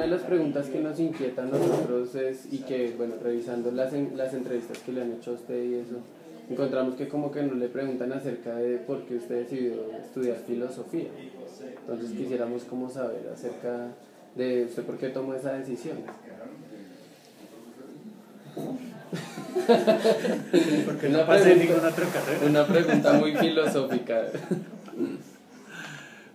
una de las preguntas que nos inquieta a nosotros es, y que, bueno, revisando las entrevistas que le han hecho a usted y eso, encontramos que como que no le preguntan acerca de por qué usted decidió estudiar filosofía. Entonces quisiéramos como saber acerca de usted por qué tomó esa decisión. Porque no pasé ninguna otra carrera. Una pregunta muy filosófica.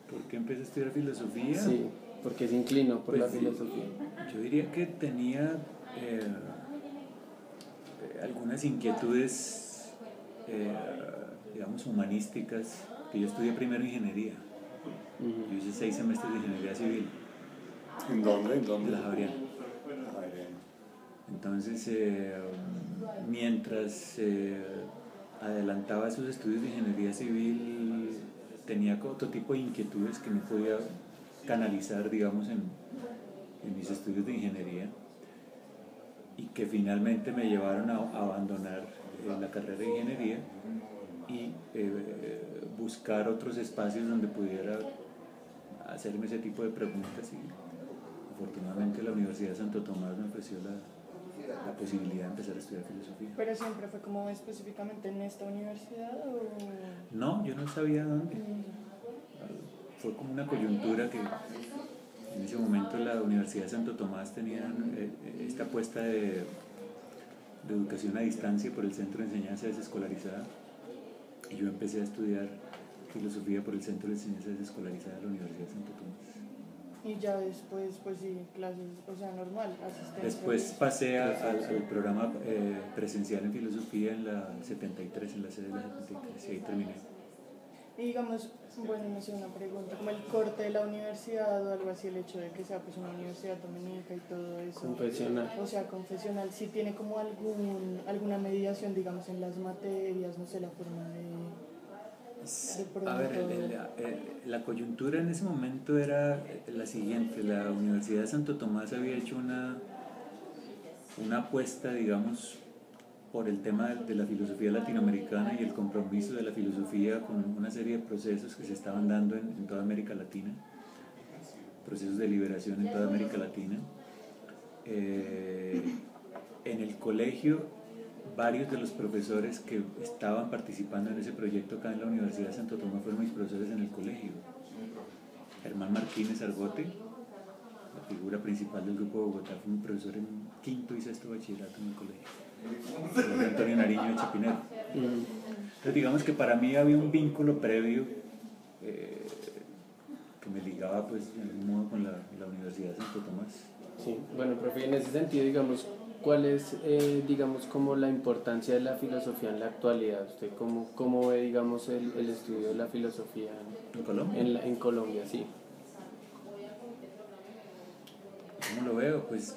¿Por qué empecé a estudiar filosofía? Sí, porque se inclinó por la filosofía. Yo diría que tenía algunas inquietudes, digamos, humanísticas, que yo estudié primero ingeniería. Yo hice 6 semestres de ingeniería civil. ¿En dónde? En la Javeriana. Entonces, mientras adelantaba esos estudios de ingeniería civil, tenía otro tipo de inquietudes que no podía canalizar, digamos, en mis estudios de ingeniería, y que finalmente me llevaron a abandonar la carrera de ingeniería y buscar otros espacios donde pudiera hacerme ese tipo de preguntas, y afortunadamente la Universidad de Santo Tomás me ofreció la posibilidad de empezar a estudiar filosofía. ¿Pero siempre fue como específicamente en esta universidad o...? No, yo no sabía dónde. Fue como una coyuntura que en ese momento la Universidad de Santo Tomás tenía esta apuesta de educación a distancia por el Centro de Enseñanza Desescolarizada, y yo empecé a estudiar filosofía por el Centro de Enseñanza Desescolarizada de la Universidad de Santo Tomás. Y ya después, pues sí, clases, o sea, normal, asistencia. Después pasé al programa presencial en filosofía en la 73, en la sede de la 73, y ahí terminé. Y digamos, bueno, no sé, una pregunta, como el corte de la universidad o algo así, el hecho de que sea pues una universidad dominica y todo eso. Confesional. O sea, confesional, sí tiene como alguna mediación, digamos, en las materias, no sé, la forma de a ver, la coyuntura en ese momento era la siguiente: la Universidad de Santo Tomás había hecho una apuesta, digamos, por el tema de la filosofía latinoamericana y el compromiso de la filosofía con una serie de procesos que se estaban dando en toda América Latina, procesos de liberación en toda América Latina. En el colegio, varios de los profesores que estaban participando en ese proyecto acá en la Universidad de Santo Tomás fueron mis profesores en el colegio. Germán Martínez Argote, la figura principal del Grupo Bogotá, fue mi profesor en quinto y sexto bachillerato en el colegio. Antonio Nariño de Chapinero. Entonces, digamos que para mí había un vínculo previo que me ligaba, pues, de algún modo con la Universidad de Santo Tomás. Sí, bueno, profe, en ese sentido, digamos, ¿cuál es, digamos, como la importancia de la filosofía en la actualidad? ¿Usted cómo ve, digamos, el estudio de la filosofía en Colombia? En Colombia, sí. ¿Cómo lo veo? Pues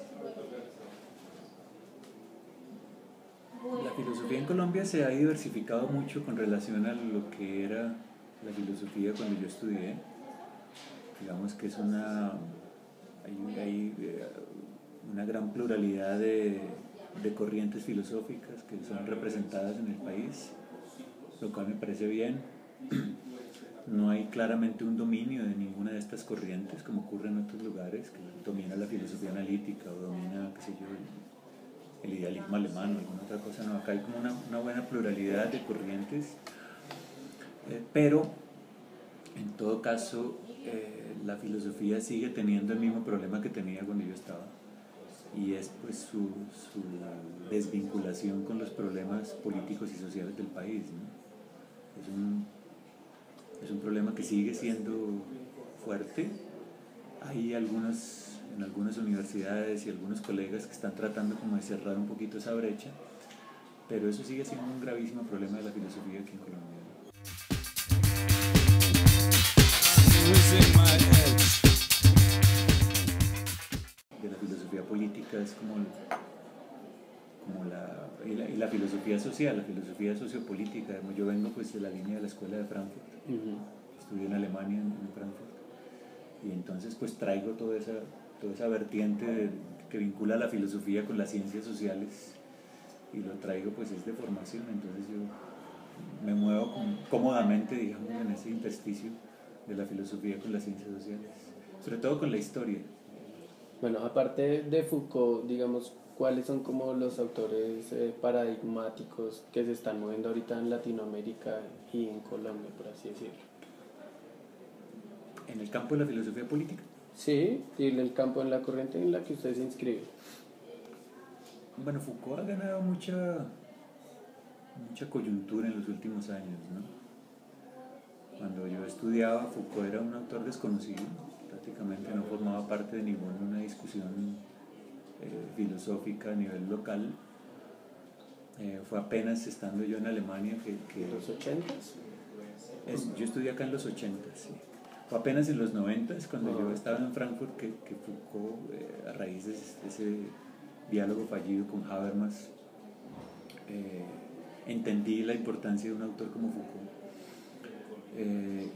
la filosofía en Colombia se ha diversificado mucho con relación a lo que era la filosofía cuando yo estudié. Digamos que es hay una gran pluralidad de corrientes filosóficas que son representadas en el país, lo cual me parece bien. No hay claramente un dominio de ninguna de estas corrientes, como ocurre en otros lugares, que domina la filosofía analítica o domina, qué sé yo, el idealismo alemán o alguna otra cosa. No, acá hay como una buena pluralidad de corrientes, pero en todo caso la filosofía sigue teniendo el mismo problema que tenía cuando yo estaba, y es pues su desvinculación con los problemas políticos y sociales del país, ¿no? Es un problema que sigue siendo fuerte. Hay en algunas universidades y algunos colegas que están tratando como de cerrar un poquito esa brecha, pero eso sigue siendo un gravísimo problema de la filosofía aquí en Colombia. De la filosofía política es como la filosofía social, la filosofía sociopolítica. Yo vengo pues de la línea de la escuela de Frankfurt, estudié en Alemania, en Frankfurt, y entonces pues traigo toda esa vertiente que vincula la filosofía con las ciencias sociales, y lo traigo pues es de formación. Entonces yo me muevo cómodamente, digamos, en ese intersticio de la filosofía con las ciencias sociales, sobre todo con la historia. Bueno, aparte de Foucault, digamos, ¿cuáles son como los autores paradigmáticos que se están moviendo ahorita en Latinoamérica y en Colombia, por así decirlo? En el campo de la filosofía política. Sí, y en el campo, en la corriente en la que usted se inscribe. Bueno, Foucault ha ganado mucha coyuntura en los últimos años, ¿no? Cuando yo estudiaba, Foucault era un autor desconocido, prácticamente no formaba parte de ninguna discusión filosófica a nivel local. Fue apenas estando yo en Alemania que ¿Los 80s? yo estudié acá en los 80, sí. Fue apenas en los 90 cuando yo estaba en Frankfurt que Foucault, a raíz de ese diálogo fallido con Habermas, entendí la importancia de un autor como Foucault.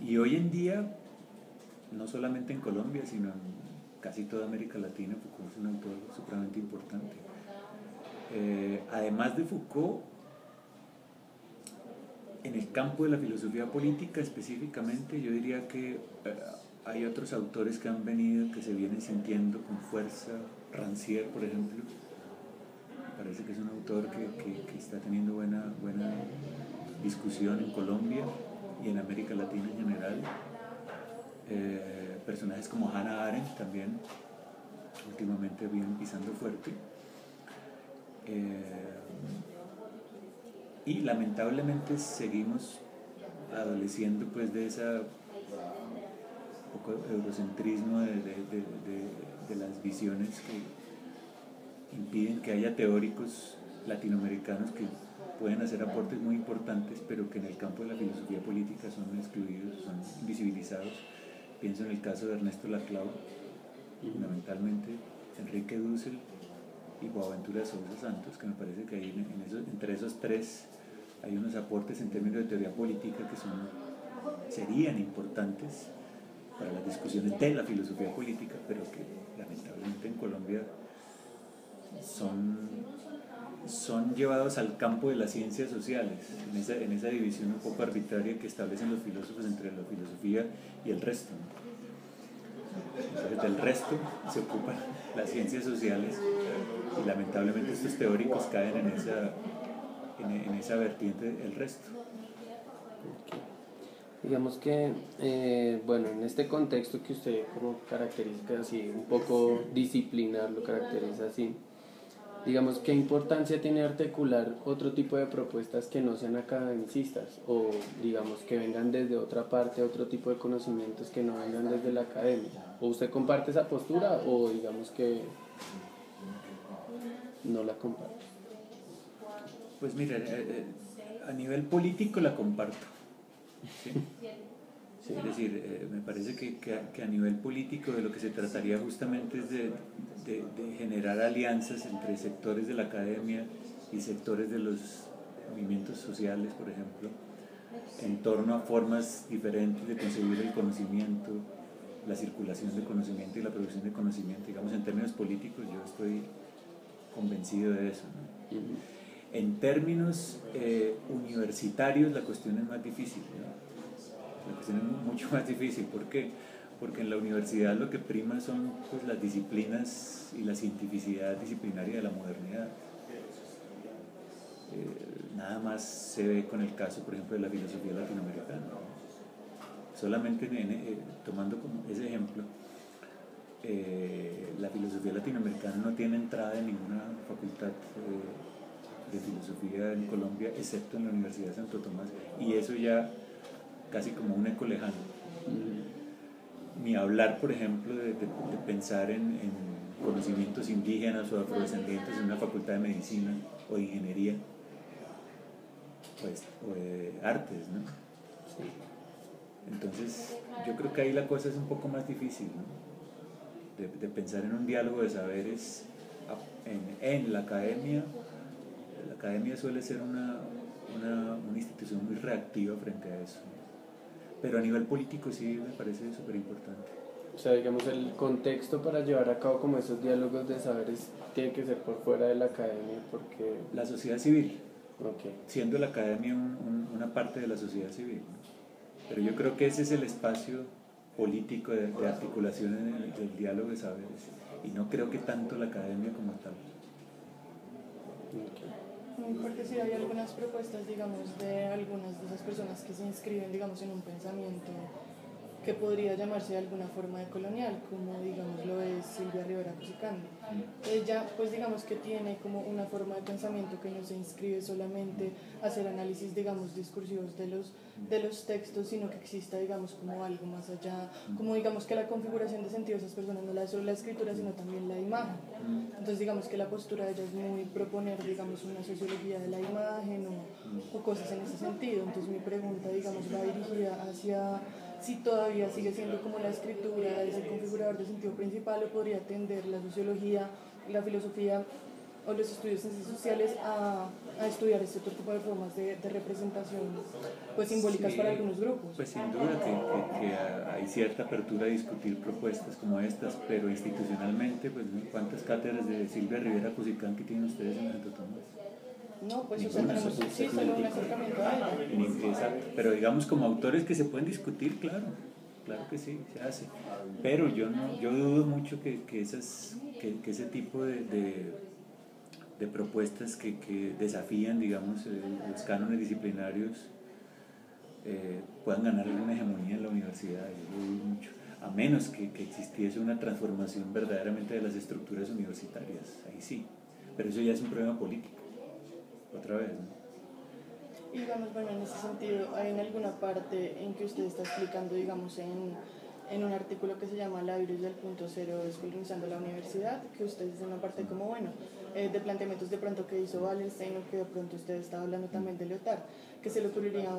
Y hoy en día, no solamente en Colombia, sino en casi toda América Latina, Foucault es un autor supremamente importante. Además de Foucault, en el campo de la filosofía política específicamente, yo diría que hay otros autores que han venido, que se vienen sintiendo con fuerza. Rancière, por ejemplo, me parece que es un autor que está teniendo buena discusión en Colombia y en América Latina en general. Personajes como Hannah Arendt también últimamente vienen pisando fuerte. Y lamentablemente seguimos adoleciendo pues de ese poco eurocentrismo de las visiones que impiden que haya teóricos latinoamericanos que pueden hacer aportes muy importantes, pero que en el campo de la filosofía política son excluidos, son invisibilizados. Pienso en el caso de Ernesto Laclau, fundamentalmente Enrique Dussel y Boaventura de Sousa Santos, que me parece que ahí entre esos tres hay unos aportes en términos de teoría política que serían importantes para las discusiones de la filosofía política, pero que lamentablemente en Colombia son llevados al campo de las ciencias sociales, en esa división un poco arbitraria que establecen los filósofos entre la filosofía y el resto, ¿no? Entonces del resto se ocupan las ciencias sociales y lamentablemente estos teóricos caen en esa vertiente del resto. Digamos que, bueno, en este contexto que usted como caracteriza así, un poco disciplinar lo caracteriza así, digamos, ¿qué importancia tiene articular otro tipo de propuestas que no sean academicistas o, digamos, que vengan desde otra parte, otro tipo de conocimientos que no vengan desde la academia? ¿O usted comparte esa postura o digamos que no la comparte? Pues mira, a nivel político la comparto, ¿sí? Sí. Es decir, me parece que a nivel político de lo que se trataría justamente es de generar alianzas entre sectores de la academia y sectores de los movimientos sociales, por ejemplo, en torno a formas diferentes de concebir el conocimiento, la circulación de conocimiento y la producción de conocimiento. Digamos, en términos políticos yo estoy convencido de eso, ¿no? En términos universitarios la cuestión es más difícil, ¿no? La cuestión es mucho más difícil. ¿Por qué? Porque en la universidad lo que prima son pues, las disciplinas y la cientificidad disciplinaria de la modernidad. Nada más se ve con el caso, por ejemplo, de la filosofía latinoamericana. Solamente tomando como ese ejemplo, la filosofía latinoamericana no tiene entrada en ninguna facultad de filosofía en Colombia, excepto en la Universidad de Santo Tomás, y eso ya casi como un eco lejano. Ni hablar, por ejemplo, de pensar en conocimientos indígenas o afrodescendientes en una facultad de medicina o de ingeniería, pues, o de artes, ¿no? Sí. Entonces, yo creo que ahí la cosa es un poco más difícil, ¿no? De pensar en un diálogo de saberes en la academia. La academia suele ser una institución muy reactiva frente a eso, ¿no? Pero a nivel político sí me parece súper importante. O sea, digamos, el contexto para llevar a cabo como esos diálogos de saberes tiene que ser por fuera de la academia, porque... La sociedad civil, Okay. Siendo la academia una parte de la sociedad civil, ¿no? Pero yo creo que ese es el espacio político de articulación del diálogo de saberes. y no creo que tanto la academia como tal. Porque sí hay algunas propuestas, digamos, de algunas de esas personas que se inscriben, digamos, en un pensamiento que podría llamarse de alguna forma de colonial, como digamos lo es Silvia Rivera Cusicandi. Ella, pues digamos que tiene como una forma de pensamiento que no se inscribe solamente a hacer análisis, digamos, discursivos de los textos, sino que exista, digamos, como algo más allá, como digamos que la configuración de sentido de esas personas no la es solo la escritura, sino también la imagen. Entonces digamos que la postura de ella es muy proponer, digamos, una sociología de la imagen o cosas en ese sentido. Entonces mi pregunta, digamos, va dirigida hacia si todavía sigue siendo como la escritura ese configurador de sentido principal, o podría tender la sociología, la filosofía o los estudios de ciencias sociales a estudiar este otro tipo de formas de representación pues simbólicas, sí, para algunos grupos. Pues sin duda que hay cierta apertura a discutir propuestas como estas, pero institucionalmente, pues ¿cuántas cátedras de Silvia Rivera Cusicandi tienen ustedes en Santo Tomás? No, pues ninguna, o sea, tenemos sí, solo un acercamiento a ella. Exacto, pero digamos como autores que se pueden discutir, claro que sí, se hace, pero yo dudo mucho que ese tipo de propuestas que desafían, digamos, los cánones disciplinarios puedan ganar una hegemonía en la universidad. Yo lo dudo mucho, a menos que existiese una transformación verdaderamente de las estructuras universitarias, ahí sí, pero eso ya es un problema político. Otra vez, ¿no? Y digamos, bueno, en ese sentido, ¿hay en alguna parte en que usted está explicando, digamos, en un artículo que se llama La virus del punto cero, descolonizando la universidad, que usted dice una parte como, bueno, de planteamientos de pronto que hizo Wallenstein, o que de pronto usted está hablando también de Lyotard, que se le ocurriría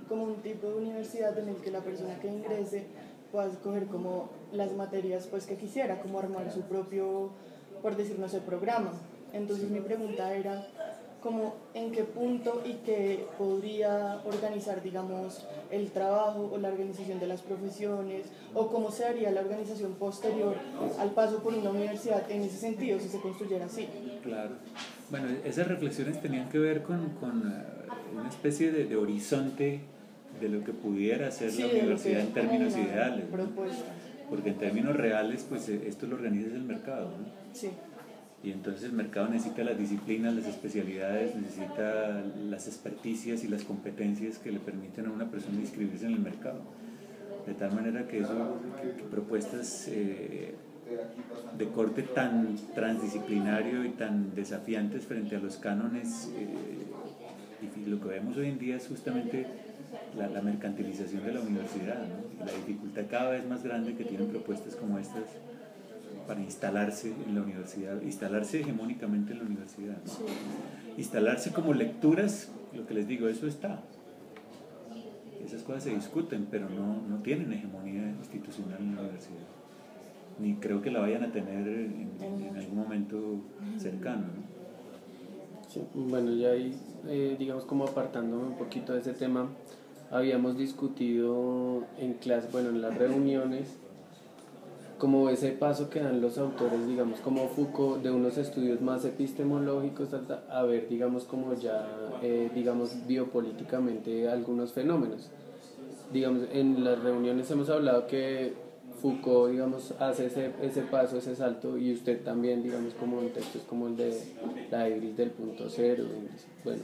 como un tipo de universidad en el que la persona que ingrese pueda escoger como las materias pues que quisiera, como armar su propio, por decir, no sé, programa. Entonces mi pregunta era como en qué punto y qué podría organizar, digamos, el trabajo o la organización de las profesiones, o cómo se haría la organización posterior al paso por una universidad en ese sentido, si se construyera así. Claro. Bueno, esas reflexiones tenían que ver con una especie de horizonte de lo que pudiera ser, sí, la universidad en términos ideales, ¿no? Porque en términos reales, pues esto lo organiza el mercado, ¿no? Sí. Y entonces el mercado necesita las disciplinas, las especialidades, necesita las experticias y las competencias que le permiten a una persona inscribirse en el mercado. De tal manera que propuestas de corte tan transdisciplinario y tan desafiantes frente a los cánones, y lo que vemos hoy en día es justamente la mercantilización de la universidad, ¿no? La dificultad cada vez más grande que tienen propuestas como estas para instalarse en la universidad, instalarse hegemónicamente en la universidad, ¿no? Sí. Instalarse como lecturas, lo que les digo, eso está. Esas cosas se discuten, pero no tienen hegemonía institucional en la universidad. Ni creo que la vayan a tener en algún momento cercano, ¿no? Sí, bueno, ya ahí, digamos, como apartándome un poquito de ese tema, habíamos discutido en clase, bueno, en las reuniones, como ese paso que dan los autores, digamos, como Foucault, de unos estudios más epistemológicos a ver, digamos, como ya, digamos, biopolíticamente algunos fenómenos. Digamos, en las reuniones hemos hablado que Foucault, digamos, hace ese paso, ese salto, y usted también, digamos, como en textos como el de La Ibris del punto cero, bueno,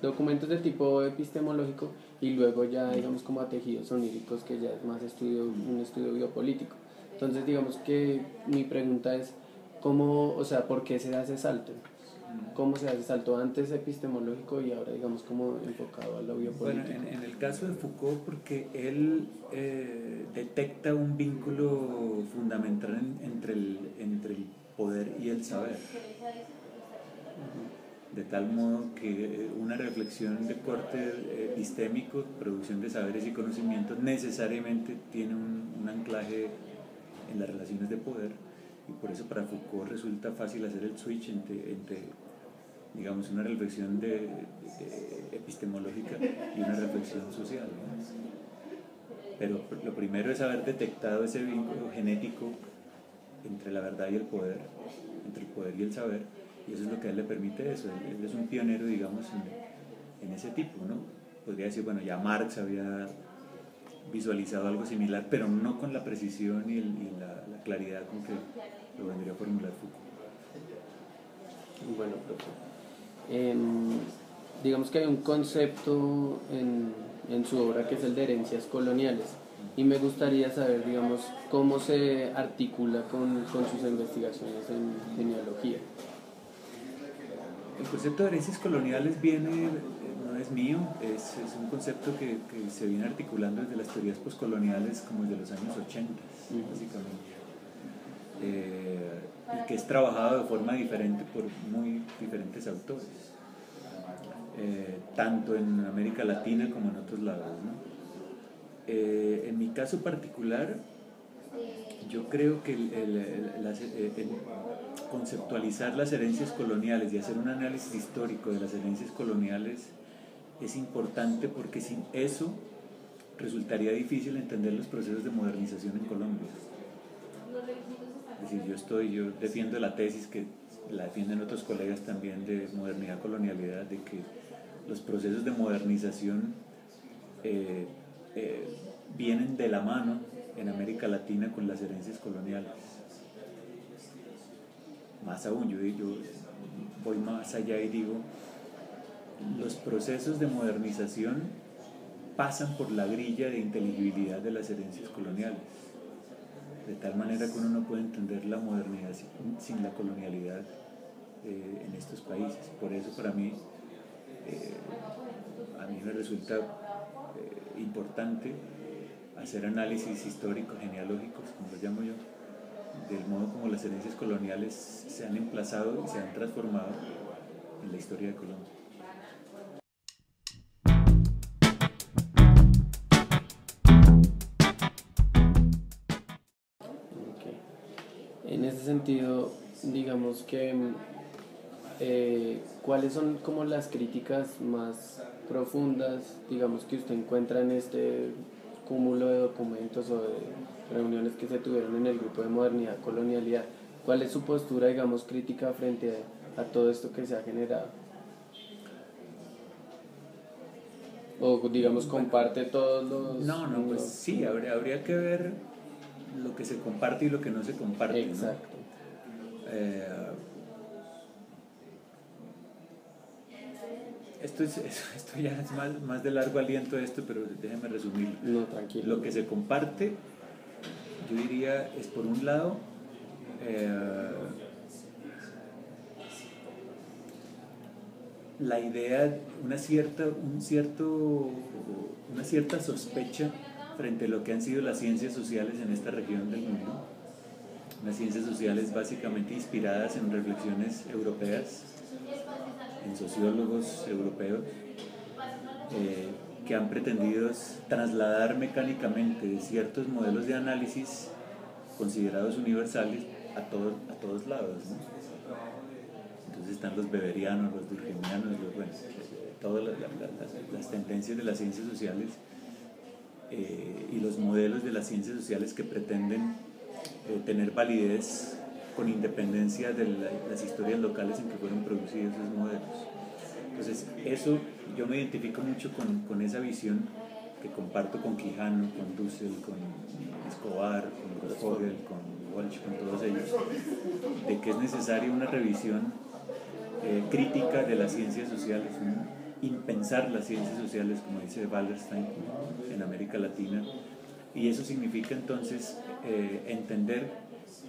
documentos de tipo epistemológico, y luego ya, digamos, como a tejidos oníricos, que ya es más un estudio biopolítico. Entonces, digamos que mi pregunta es, ¿cómo, o sea, por qué se hace salto? ¿Cómo se hace salto antes epistemológico y ahora, digamos, como enfocado a lo biopolítico? Bueno, en el caso de Foucault, porque él detecta un vínculo fundamental entre el poder y el saber. De tal modo que una reflexión de corte epistémico, producción de saberes y conocimientos, necesariamente tiene un anclaje en las relaciones de poder, y por eso para Foucault resulta fácil hacer el switch entre digamos, una reflexión epistemológica y una reflexión social, ¿no? Pero lo primero es haber detectado ese vínculo genético entre la verdad y el poder, entre el poder y el saber, y eso es lo que a él le permite eso. Él es un pionero, digamos, en ese tipo, ¿no? Podría decir, bueno, ya Marx había visualizado algo similar, pero no con la precisión y la claridad con que lo vendría a formular Foucault. Bueno, profe. Digamos que hay un concepto en su obra que es el de herencias coloniales, y me gustaría saber, digamos, cómo se articula con sus investigaciones en genealogía. El concepto de herencias coloniales viene, no es mío, es un concepto que se viene articulando desde las teorías postcoloniales como desde los años 80, básicamente. Y que es trabajado de forma diferente por muy diferentes autores, tanto en América Latina como en otros lados, ¿no? En mi caso particular, yo creo que conceptualizar las herencias coloniales y hacer un análisis histórico de las herencias coloniales es importante, porque sin eso resultaría difícil entender los procesos de modernización en Colombia. Es decir, yo defiendo la tesis que la defienden otros colegas también de modernidad-colonialidad, de que los procesos de modernización vienen de la mano en América Latina con las herencias coloniales. Más aún, yo voy más allá y digo, los procesos de modernización pasan por la grilla de inteligibilidad de las herencias coloniales, de tal manera que uno no puede entender la modernidad sin la colonialidad en estos países. Por eso para mí, a mí me resulta importante hacer análisis históricos, genealógicos, como los llamo yo, del modo como las herencias coloniales se han emplazado y se han transformado en la historia de Colombia. En ese sentido, digamos que ¿cuáles son como las críticas más profundas, digamos, que usted encuentra en este cúmulo de documentos o de reuniones que se tuvieron en el grupo de modernidad colonialidad? ¿Cuál es su postura, digamos, crítica frente a todo esto que se ha generado? O, digamos, comparte todos los... No, pues sí, habría que ver lo que se comparte y lo que no se comparte. Exacto. ¿No? Esto ya es más de largo aliento esto, pero déjeme resumirlo. No, tranquilo. Lo que se comparte, yo diría, es por un lado la idea, una cierta sospecha frente a lo que han sido las ciencias sociales en esta región del mundo. Unas ciencias sociales básicamente inspiradas en reflexiones europeas, en sociólogos europeos, que han pretendido trasladar mecánicamente ciertos modelos de análisis considerados universales a todos lados, ¿no? Entonces están los beberianos, los durkheimianos, todas las tendencias de las ciencias sociales y los modelos de las ciencias sociales que pretenden tener validez con independencia de las historias locales en que fueron producidos esos modelos. Entonces, eso yo me identifico mucho con esa visión que comparto con Quijano, con Dussel, con Escobar, con Fogel, con Walsh, con todos ellos, de que es necesaria una revisión crítica de las ciencias sociales, impensar las ciencias sociales, como dice Wallerstein, en América Latina, y eso significa entonces entender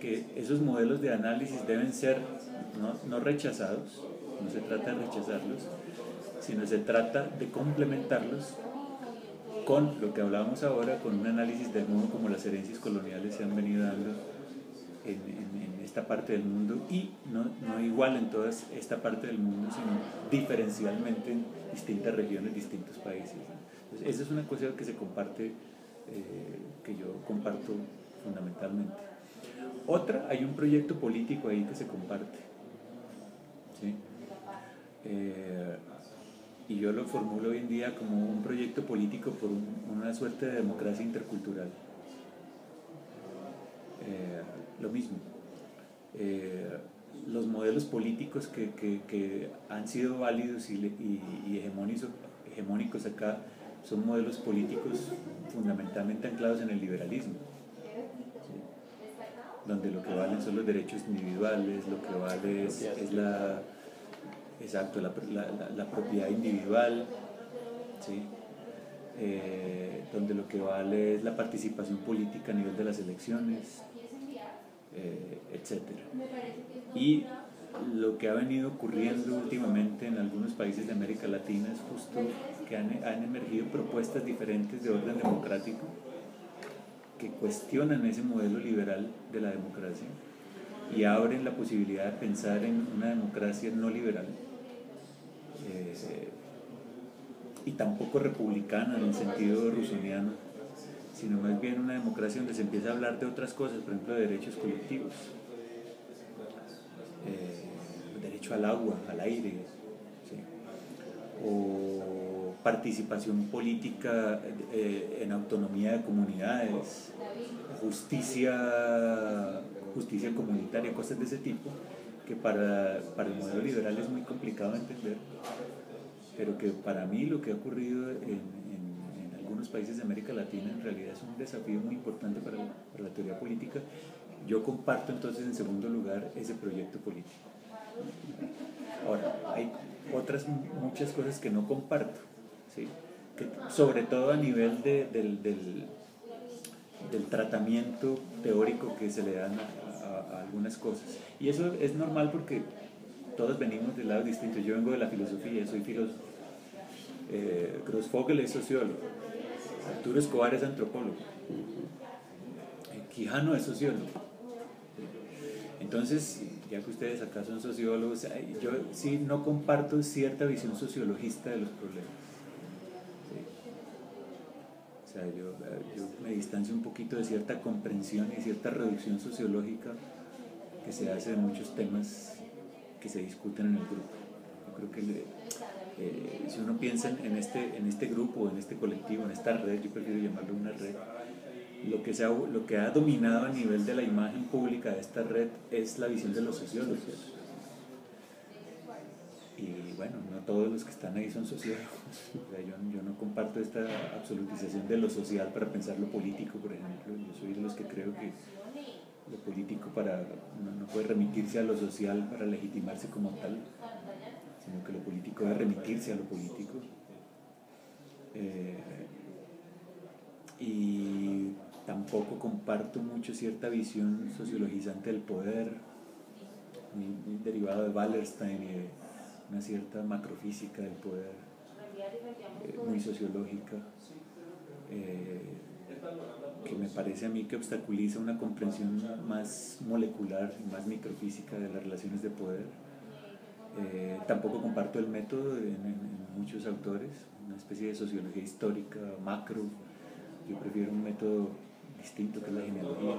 que esos modelos de análisis deben ser no rechazados, no se trata de rechazarlos, sino se trata de complementarlos con lo que hablábamos ahora, con un análisis del modo como las herencias coloniales se han venido dando en esta parte del mundo, y no igual en toda esta parte del mundo, sino diferencialmente en distintas regiones, distintos países. Entonces, esa es una cosa que se comparte, que yo comparto fundamentalmente. Otra, hay un proyecto político ahí que se comparte, ¿sí? Y yo lo formulo hoy en día como un proyecto político por una suerte de democracia intercultural. Lo mismo, los modelos políticos que han sido válidos y hegemónicos acá son modelos políticos fundamentalmente anclados en el liberalismo, ¿sí? Donde lo que valen son los derechos individuales, lo que vale es la, exacto, la propiedad individual, ¿sí? Donde lo que vale es la participación política a nivel de las elecciones, etc. Y lo que ha venido ocurriendo últimamente en algunos países de América Latina es justo que han emergido propuestas diferentes de orden democrático que cuestionan ese modelo liberal de la democracia y abren la posibilidad de pensar en una democracia no liberal, y tampoco republicana en el sentido rusoniano, sino más bien una democracia donde se empieza a hablar de otras cosas, por ejemplo, de derechos colectivos, derecho al agua, al aire, ¿sí? O participación política en autonomía de comunidades, justicia comunitaria, cosas de ese tipo, que para el modelo liberal es muy complicado de entender, pero que para mí lo que ha ocurrido en algunos países de América Latina en realidad es un desafío muy importante para la teoría política. Yo comparto entonces en segundo lugar ese proyecto político. Ahora, hay muchas cosas que no comparto, ¿sí? Que, sobre todo a nivel del tratamiento teórico que se le dan a algunas cosas. Y eso es normal porque todos venimos de lados distintos. Yo vengo de la filosofía, soy filósofo. Grossfogel es sociólogo. Arturo Escobar es antropólogo. Quijano es sociólogo. Entonces, ya que ustedes acá son sociólogos, yo sí no comparto cierta visión sociologista de los problemas. ¿Sí? O sea, yo me distancio un poquito de cierta comprensión y cierta reducción sociológica que se hace de muchos temas que se discuten en el grupo. Yo creo que si uno piensa en este grupo, en este colectivo, en esta red, yo prefiero llamarlo una red, lo que ha dominado a nivel de la imagen pública de esta red es la visión de los sociólogos. Y bueno, no todos los que están ahí son sociólogos. O sea, yo no comparto esta absolutización de lo social para pensar lo político, por ejemplo. Yo soy de los que creo que lo político no puede remitirse a lo social para legitimarse como tal, sino que lo político debe remitirse a lo político. Y tampoco comparto mucho cierta visión sociologizante del poder, muy derivado de Wallerstein y de una cierta macrofísica del poder, muy sociológica, que me parece a mí que obstaculiza una comprensión más molecular y más microfísica de las relaciones de poder. Tampoco comparto el método en muchos autores, una especie de sociología histórica, macro. Yo prefiero un método distinto que es la genealogía.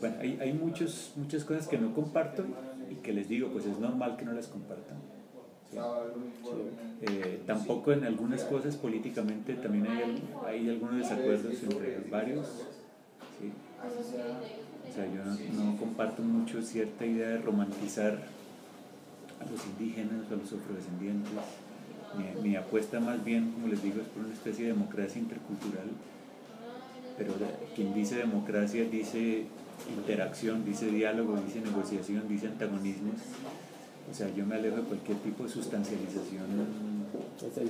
Bueno, hay muchas cosas que no comparto y que les digo, pues es normal que no las compartan. ¿Sí? Tampoco en algunas cosas políticamente también hay algunos desacuerdos entre varios. ¿Sí? O sea, yo no comparto mucho cierta idea de romantizar a los indígenas, a los afrodescendientes. Mi apuesta más bien, como les digo, es por una especie de democracia intercultural, pero quien dice democracia dice interacción, dice diálogo, dice negociación, dice antagonismos. O sea, yo me alejo de cualquier tipo de sustancialización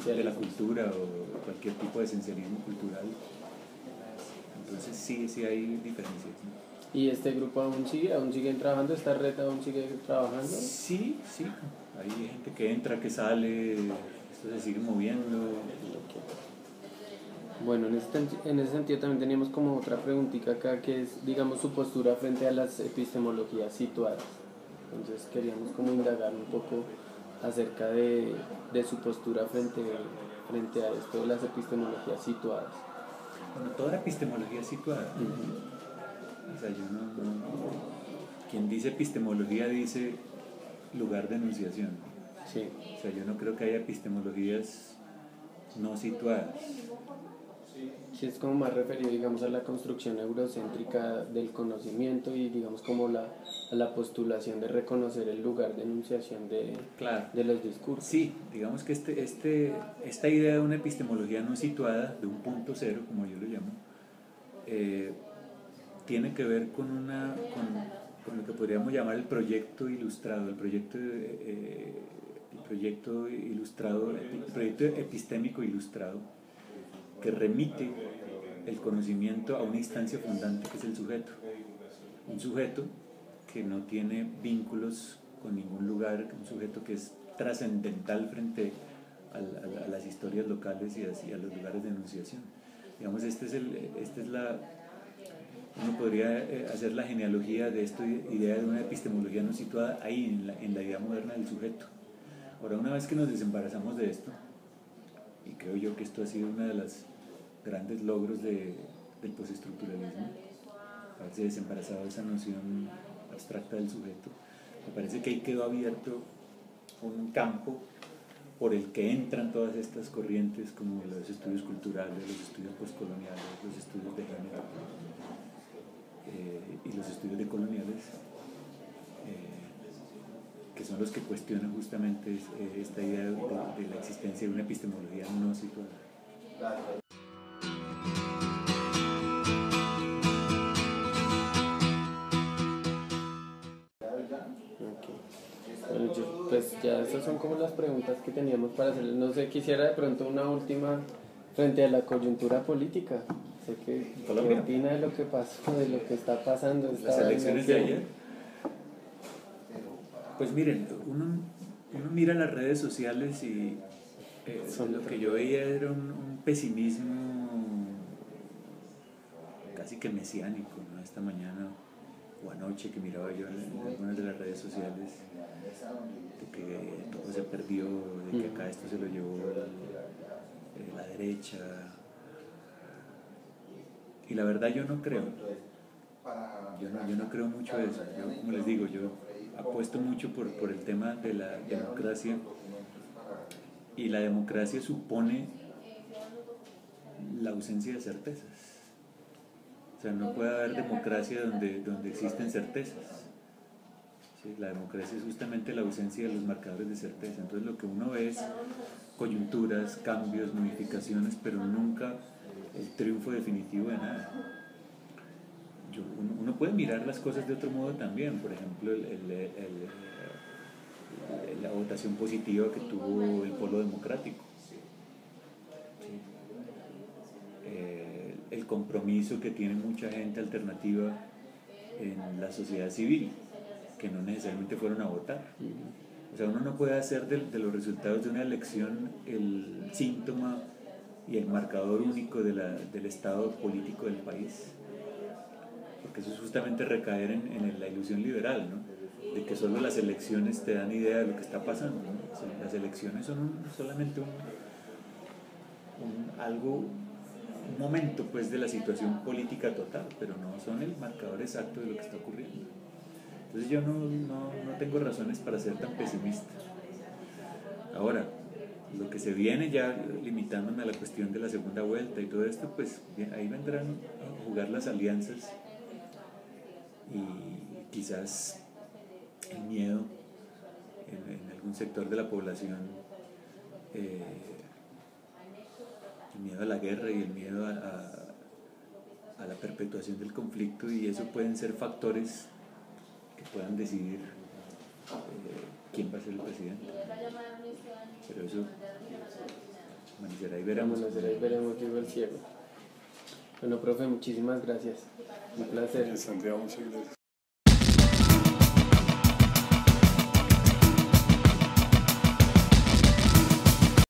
de la cultura o cualquier tipo de esencialismo cultural. Entonces sí hay diferencias, ¿no? ¿Y este grupo aún siguen trabajando? ¿Esta red aún sigue trabajando? Sí, hay gente que entra, que sale, esto se sigue moviendo. Bueno, en ese sentido también teníamos como otra preguntita acá, que es, digamos, su postura frente a las epistemologías situadas. Entonces queríamos como indagar un poco acerca de su postura frente a esto de las epistemologías situadas. Bueno, toda la epistemología es situada. O sea, quien dice epistemología dice lugar de enunciación. Sí. O sea, yo no creo que haya epistemologías no situadas. Sí, es como más referido, digamos, a la construcción eurocéntrica del conocimiento y, digamos, como a la postulación de reconocer el lugar de enunciación Claro. de los discursos. Sí, digamos que esta idea de una epistemología no situada, de un punto cero, como yo lo llamo, tiene que ver con lo que podríamos llamar el proyecto ilustrado, el proyecto ilustrado, el proyecto epistémico ilustrado, que remite el conocimiento a una instancia fundante que es el sujeto. Un sujeto que no tiene vínculos con ningún lugar, un sujeto que es trascendental frente a las historias locales y a los lugares de enunciación. Digamos, uno podría hacer la genealogía de esta idea de una epistemología no situada ahí, en la idea moderna del sujeto. Ahora, una vez que nos desembarazamos de esto, y creo yo que esto ha sido uno de los grandes logros del postestructuralismo, haberse desembarazado de esa noción abstracta del sujeto, me parece que ahí quedó abierto un campo por el que entran todas estas corrientes, como los estudios culturales, los estudios postcoloniales, los estudios de género y los estudios decoloniales, que son los que cuestionan justamente esta idea de la existencia de una epistemología no situada. Bueno, pues ya esas son como las preguntas que teníamos para hacerles. No sé, quisiera de pronto una última frente a la coyuntura política. Sé que ¿qué opina de lo que pasó, de lo que está pasando? Las elecciones de ayer. Pues miren, uno mira las redes sociales y lo que yo veía era un pesimismo casi que mesiánico, ¿no? Esta mañana o anoche que miraba yo en algunas de las redes sociales, de que todo se perdió, de que acá esto se lo llevó la derecha. Y la verdad yo no creo. Yo no creo mucho eso. Yo, como les digo, yo apuesto mucho por el tema de la democracia, y la democracia supone la ausencia de certezas. O sea, no puede haber democracia donde existen certezas. ¿Sí? La democracia es justamente la ausencia de los marcadores de certeza. Entonces lo que uno ve es coyunturas, cambios, modificaciones, pero nunca el triunfo definitivo de nada. Uno puede mirar las cosas de otro modo también. Por ejemplo, la votación positiva que tuvo el Polo Democrático. ¿Sí? El compromiso que tiene mucha gente alternativa en la sociedad civil, que no necesariamente fueron a votar. O sea, uno no puede hacer de los resultados de una elección el síntoma y el marcador único del estado político del país, porque eso es justamente recaer en la ilusión liberal, ¿no? De que solo las elecciones te dan idea de lo que está pasando, ¿no? O sea, las elecciones son solamente un momento pues de la situación política total, pero no son el marcador exacto de lo que está ocurriendo. Entonces yo no tengo razones para ser tan pesimista. Ahora, lo que se viene, ya limitándome a la cuestión de la segunda vuelta y todo esto, pues ahí vendrán a jugar las alianzas y quizás el miedo en algún sector de la población, el miedo a la guerra y el miedo a la perpetuación del conflicto, y eso pueden ser factores que puedan decidir quién va a ser el presidente. Pero eso amanecerá y veremos. Amanecerá y veremos, digo el cielo. Bueno, profe, muchísimas gracias. Un placer. Santiago, muchas gracias.